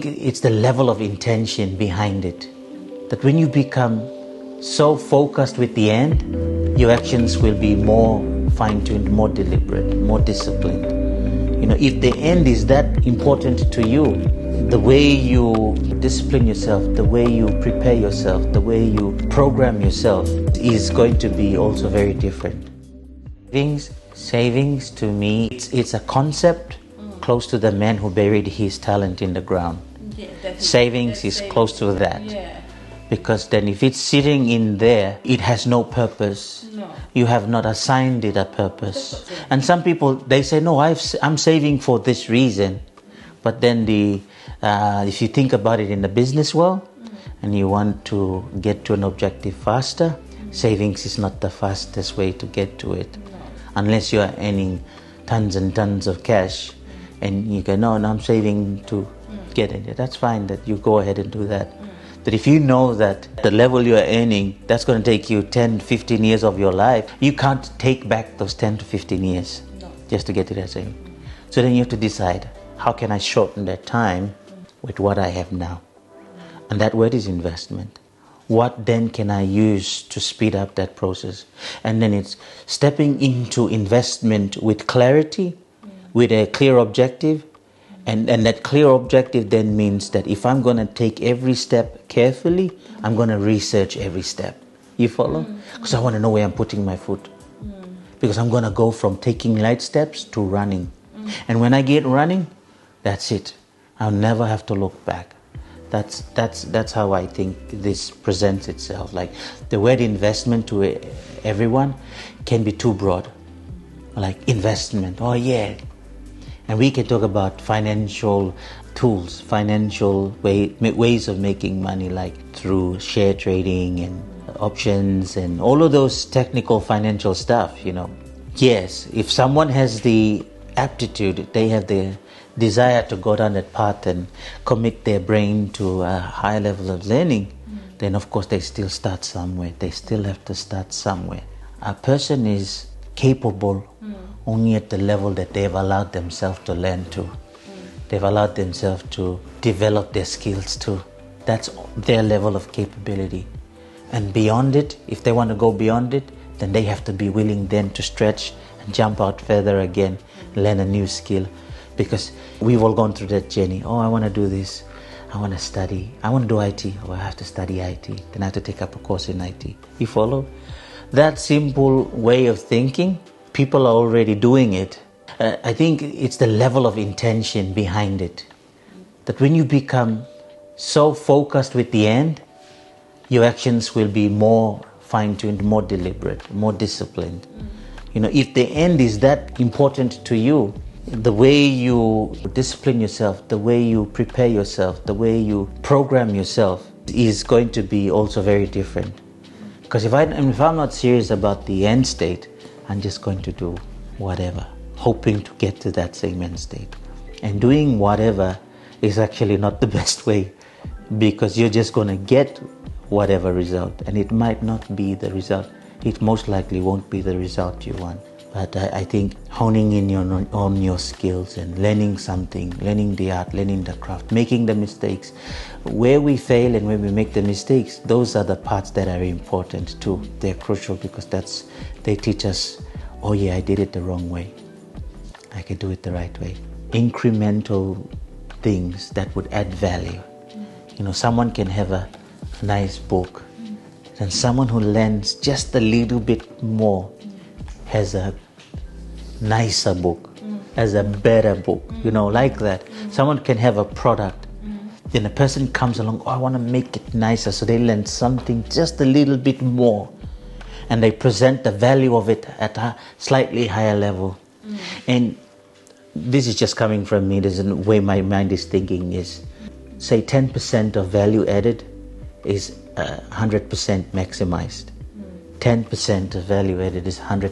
It's the level of intention behind it. That when you become so focused with the end, your actions will be more fine-tuned, more deliberate, more disciplined. If the end is that important to you, the way you discipline yourself, the way you prepare yourself, the way you program yourself is going to be also very different. Savings to me, it's a concept close to the man who buried his talent in the ground. Savings is close to that. Yeah. Because then if it's sitting in there, it has no purpose. No. You have not assigned it a purpose. And some people, they say, no, I'm saving for this reason. But then if you think about it in the business world, and you want to get to an objective faster, savings is not the fastest way to get to it. Unless you are earning tons and tons of cash, and you go, no, I'm saving to get it. That's fine that you go ahead and do that. But if you know that the level you are earning, that's going to take you 10, 15 years of your life, you can't take back those 10 to 15 years just to get to that saving. So then you have to decide, how can I shorten that time with what I have now? And that word is investment. What then can I use to speed up that process? And then it's stepping into investment with clarity, with a clear objective. And that clear objective then means that if I'm going to take every step carefully, I'm going to research every step. You follow? Because I want to know where I'm putting my foot. Because I'm going to go from taking light steps to running. And when I get running, that's it. I'll never have to look back. That's how I think this presents itself. Like the word investment to everyone can be too broad. Like investment, oh yeah. And we can talk about financial tools, financial ways of making money, like through share trading and options and all of those technical financial stuff, Yes, if someone has the aptitude, they have the desire to go down that path and commit their brain to a high level of learning, then of course they still start somewhere. They still have to start somewhere. A person is capable only at the level that they've allowed themselves to learn to. They've allowed themselves to develop their skills to. That's their level of capability. And beyond it, if they want to go beyond it, then they have to be willing then to stretch and jump out further again, learn a new skill. Because we've all gone through that journey. Oh, I want to do this. I want to study. I want to do IT. Oh, I have to study IT. Then I have to take up a course in IT. You follow? That simple way of thinking, people are already doing it. I think it's the level of intention behind it. That when you become so focused with the end, your actions will be more fine-tuned, more deliberate, more disciplined. If the end is that important to you, the way you discipline yourself, the way you prepare yourself, the way you program yourself is going to be also very different. Because if I'm not serious about the end state, I'm just going to do whatever, hoping to get to that same end state. And doing whatever is actually not the best way, because you're just going to get whatever result, and it might not be the result. It most likely won't be the result you want. But I think honing in on your skills and learning something, learning the art, learning the craft, making the mistakes. Where we fail and when we make the mistakes, those are the parts that are important too. They're crucial because they teach us, oh yeah, I did it the wrong way. I can do it the right way. Incremental things that would add value. Someone can have a nice book, and someone who learns just a little bit more has a nicer book, has a better book, like that. Someone can have a product, then a person comes along, oh, I want to make it nicer, so they learn something just a little bit more, and they present the value of it at a slightly higher level. And this is just coming from me, this is the way my mind is thinking is, say 10% of value added is 100% maximized. 10% of value added is 100%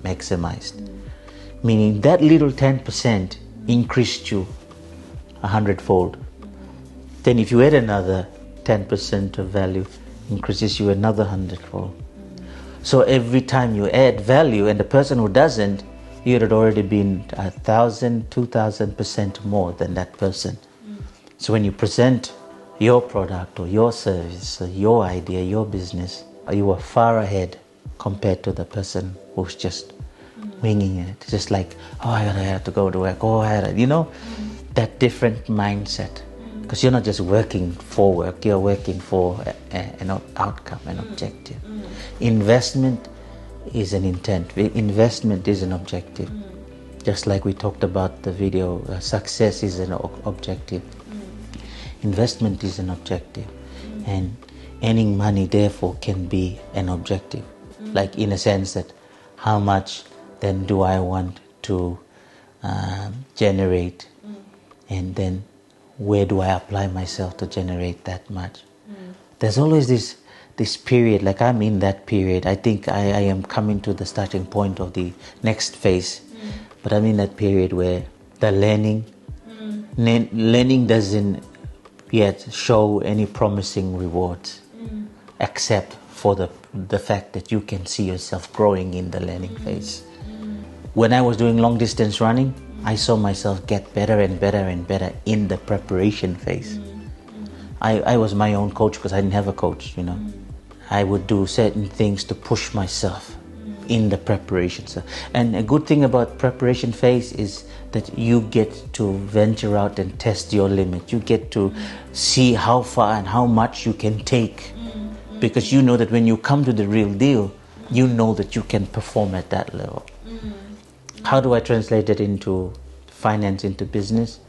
maximized. Meaning that little 10% increased you 100-fold. Then if you add another 10% of value, increases you another 100-fold. So every time you add value, and the person who doesn't, you had already been 1,000, 2,000% more than that person. So when you present your product or your service, or your idea, your business, you are far ahead compared to the person who's just winging it. Just like, oh, I have to go to work, oh, that different mindset. Because you're not just working for work, you're working for an outcome, an objective. Investment is an intent. Investment is an objective. Just like we talked about the video, success is an objective. Investment is an objective. And earning money, therefore, can be an objective. Like in a sense that how much then do I want to generate, and then where do I apply myself to generate that much? There's always this period, like I'm in that period. I think I am coming to the starting point of the next phase, but I'm in that period where the learning doesn't yet show any promising rewards, except for the fact that you can see yourself growing in the learning phase. When I was doing long distance running, I saw myself get better and better and better in the preparation phase. I was my own coach because I didn't have a coach, I would do certain things to push myself in the preparation. And a good thing about preparation phase is that you get to venture out and test your limit. You get to see how far and how much you can take, because you know that when you come to the real deal, you know that you can perform at that level. How do I translate it into finance, into business?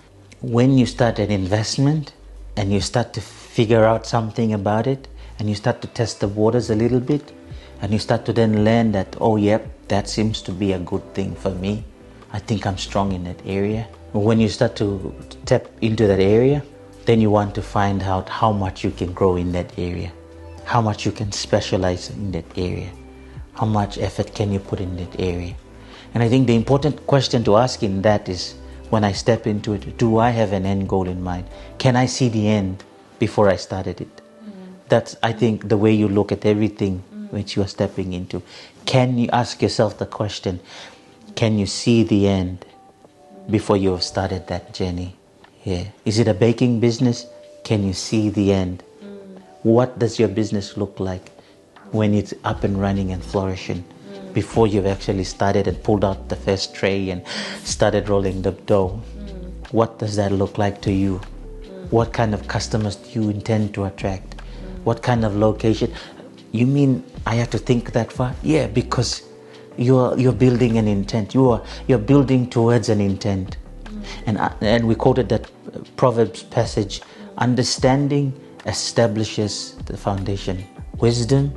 When you start an investment and you start to figure out something about it, and you start to test the waters a little bit, and you start to then learn that, oh, yep, that seems to be a good thing for me. I think I'm strong in that area. When you start to tap into that area, then you want to find out how much you can grow in that area, how much you can specialize in that area, how much effort can you put in that area. And I think the important question to ask in that is, when I step into it, do I have an end goal in mind? Can I see the end before I started it? That's, I think, the way you look at everything which you are stepping into. Can you ask yourself the question, can you see the end before you have started that journey? Yeah. Is it a baking business? Can you see the end? What does your business look like when it's up and running and flourishing? Before you've actually started and pulled out the first tray and started rolling the dough. What does that look like to you? What kind of customers do you intend to attract? What kind of location? You mean I have to think that far? Yeah, because you're building an intent. You're building towards an intent. And we quoted that Proverbs passage, understanding establishes the foundation. Wisdom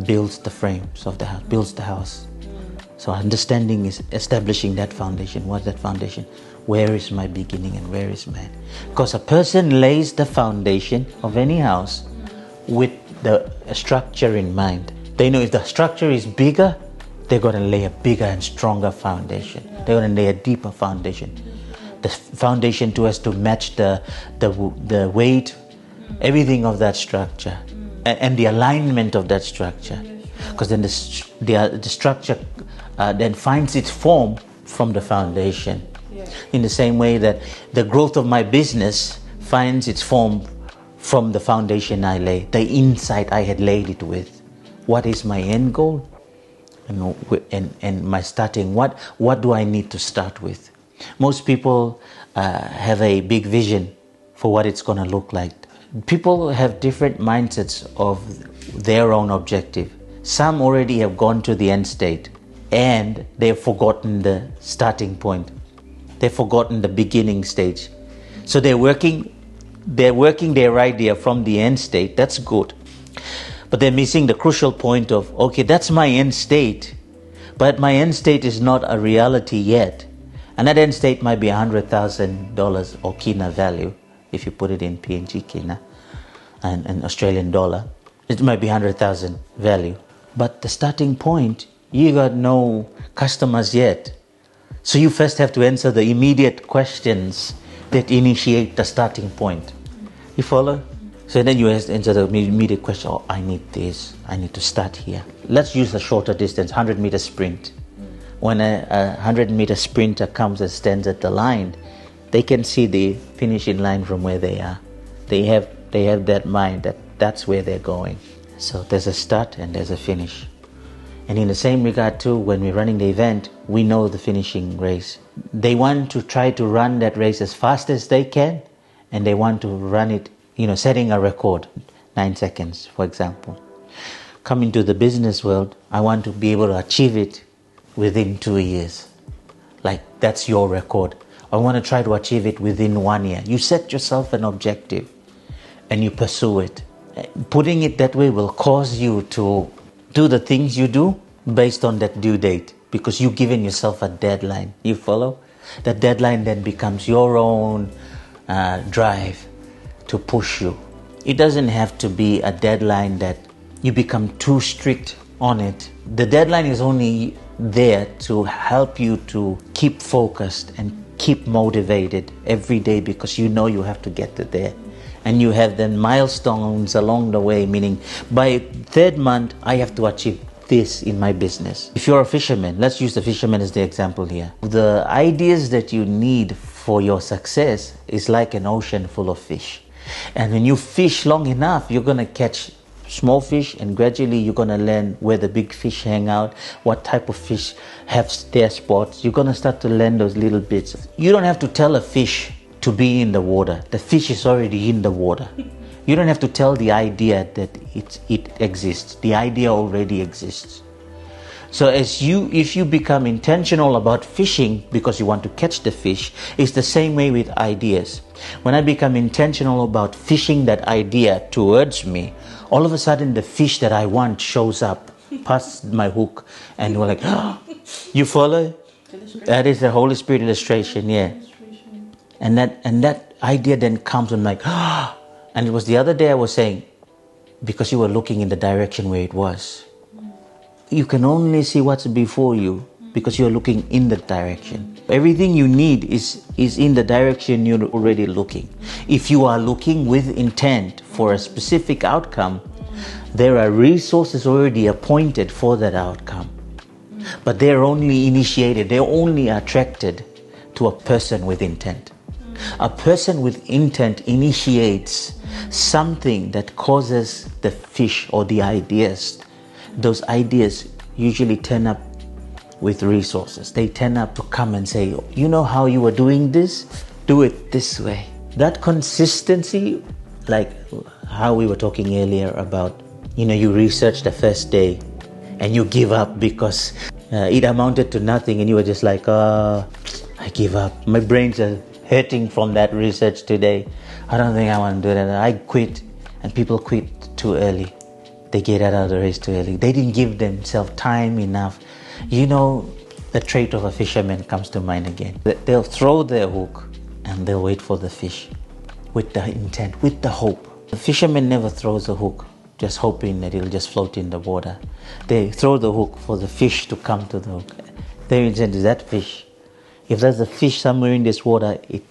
builds the frames of the house, builds the house. So understanding is establishing that foundation. What's that foundation? Where is my beginning and where is my end? Because a person lays the foundation of any house with the structure in mind. They know if the structure is bigger, they're going to lay a bigger and stronger foundation. They're going to lay a deeper foundation. The foundation to us to match the weight, everything of that structure. And the alignment of that structure, because then the structure then finds its form from the foundation. In the same way that the growth of my business finds its form from the foundation I lay, the insight I had laid it with. What is my end goal? And my starting, what do I need to start with? Most people have a big vision for what it's going to look like. People have different mindsets of their own objective. Some already have gone to the end state and they've forgotten the starting point. They've forgotten the beginning stage. So they're working their idea from the end state. That's good. But they're missing the crucial point of, okay, that's my end state, but my end state is not a reality yet. And that end state might be $100,000 or Kina value. If you put it in PNG Kina and Australian dollar, it might be 100,000 value. But the starting point, you got no customers yet. So you first have to answer the immediate questions that initiate the starting point. You follow? So then you answer the immediate question, oh, I need this, I need to start here. Let's use a shorter distance, 100-meter sprint. When a 100-meter sprinter comes and stands at the line, They can see the finishing line from where they are. They have that mind that that's where they're going. So there's a start and there's a finish. And in the same regard too, when we're running the event, we know the finishing race. They want to try to run that race as fast as they can, and they want to run it, setting a record, 9 seconds, for example. Coming to the business world, I want to be able to achieve it within 2 years. Like, that's your record. I want to try to achieve it within 1 year. You set yourself an objective and you pursue it. Putting it that way will cause you to do the things you do based on that due date, because you've given yourself a deadline. You follow? That deadline then becomes your own drive to push you. It doesn't have to be a deadline that you become too strict on it. The deadline is only there to help you to keep focused and keep motivated every day, because you know you have to get to there. And you have then milestones along the way, meaning by 3rd month, I have to achieve this in my business. If you're a fisherman, let's use the fisherman as the example here. The ideas that you need for your success is like an ocean full of fish. And when you fish long enough, you're going to catch small fish, and gradually you're going to learn where the big fish hang out, what type of fish have their spots. You're going to start to learn those little bits. You don't have to tell a fish to be in the water. The fish is already in the water. You don't have to tell the idea that it exists. The idea already exists. So if you become intentional about fishing because you want to catch the fish, it's the same way with ideas. When I become intentional about fishing that idea towards me, all of a sudden the fish that I want shows up past my hook, and we're like, oh, you follow? That is the Holy Spirit illustration, yeah. And that idea then comes and like, ah. And it was the other day I was saying, because you were looking in the direction where it was. You can only see what's before you because you're looking in the direction. Everything you need is in the direction you're already looking. If you are looking with intent for a specific outcome, there are resources already appointed for that outcome. But they're only initiated, they're only attracted to a person with intent. A person with intent initiates something that causes the fish or the ideas. Those ideas usually turn up with resources. They turn up to come and say, you know how you were doing this? Do it this way. That consistency, like how we were talking earlier about, you research the first day and you give up because it amounted to nothing, and you were just like, I give up. My brains are hurting from that research today. I don't think I want to do that. I quit. And people quit too early. They get out of the race too early. They didn't give themselves time enough. The trait of a fisherman comes to mind again. They'll throw their hook and they'll wait for the fish with the intent, with the hope. The fisherman never throws a hook just hoping that it'll just float in the water. They throw the hook for the fish to come to the hook. Their intent is that fish. If there's a fish somewhere in this water, it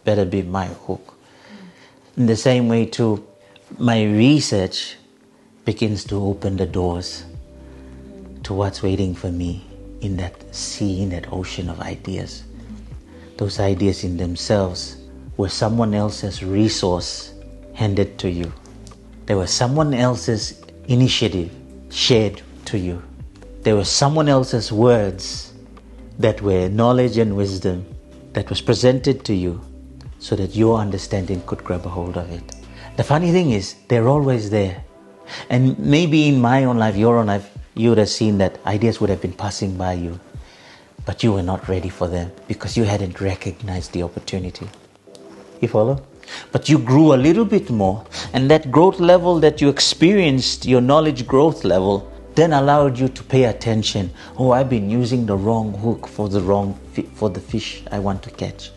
better be my hook. In the same way too, my research begins to open the doors to what's waiting for me in that sea, in that ocean of ideas. Those ideas in themselves were someone else's resource handed to you. They were someone else's initiative shared to you. There were someone else's words that were knowledge and wisdom that was presented to you so that your understanding could grab a hold of it. The funny thing is, they're always there. And maybe in my own life, your own life, you would have seen that ideas would have been passing by you, but you were not ready for them because you hadn't recognized the opportunity. You follow? But you grew a little bit more, and that growth level that you experienced, your knowledge growth level, then allowed you to pay attention. Oh, I've been using the wrong hook for the fish I want to catch.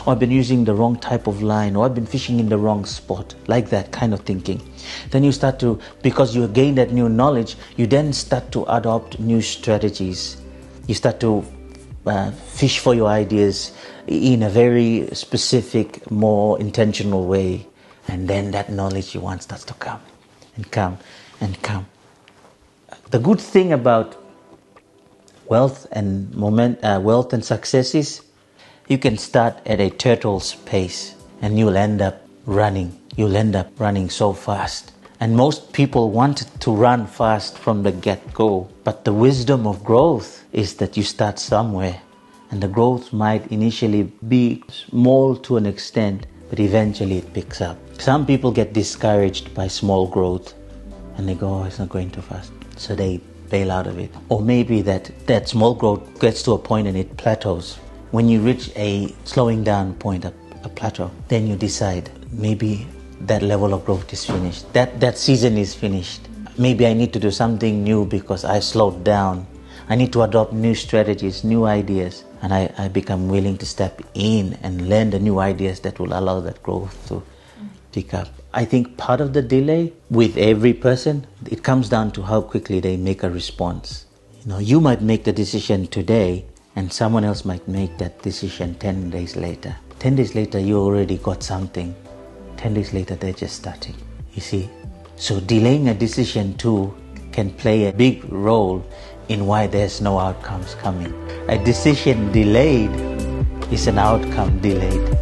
Or I've been using the wrong type of line, or I've been fishing in the wrong spot, like that kind of thinking. Then you start to, because you gain that new knowledge, you then start to adopt new strategies. You start to fish for your ideas in a very specific, more intentional way. And then that knowledge you want starts to come and come and come. The good thing about wealth and success is You can start at a turtle's pace and you'll end up running. You'll end up running so fast. And most people want to run fast from the get-go. But the wisdom of growth is that you start somewhere. And the growth might initially be small to an extent, but eventually it picks up. Some people get discouraged by small growth and they go, oh, it's not going too fast. So they bail out of it. Or maybe that small growth gets to a point and it plateaus. When you reach a slowing down point, a plateau, then you decide maybe that level of growth is finished. That season is finished. Maybe I need to do something new because I slowed down. I need to adopt new strategies, new ideas. And I become willing to step in and learn the new ideas that will allow that growth to pick up. I think part of the delay with every person, it comes down to how quickly they make a response. You might make the decision today and someone else might make that decision 10 days later. 10 days later, you already got something. 10 days later, they're just starting. You see? So delaying a decision too can play a big role in why there's no outcomes coming. A decision delayed is an outcome delayed.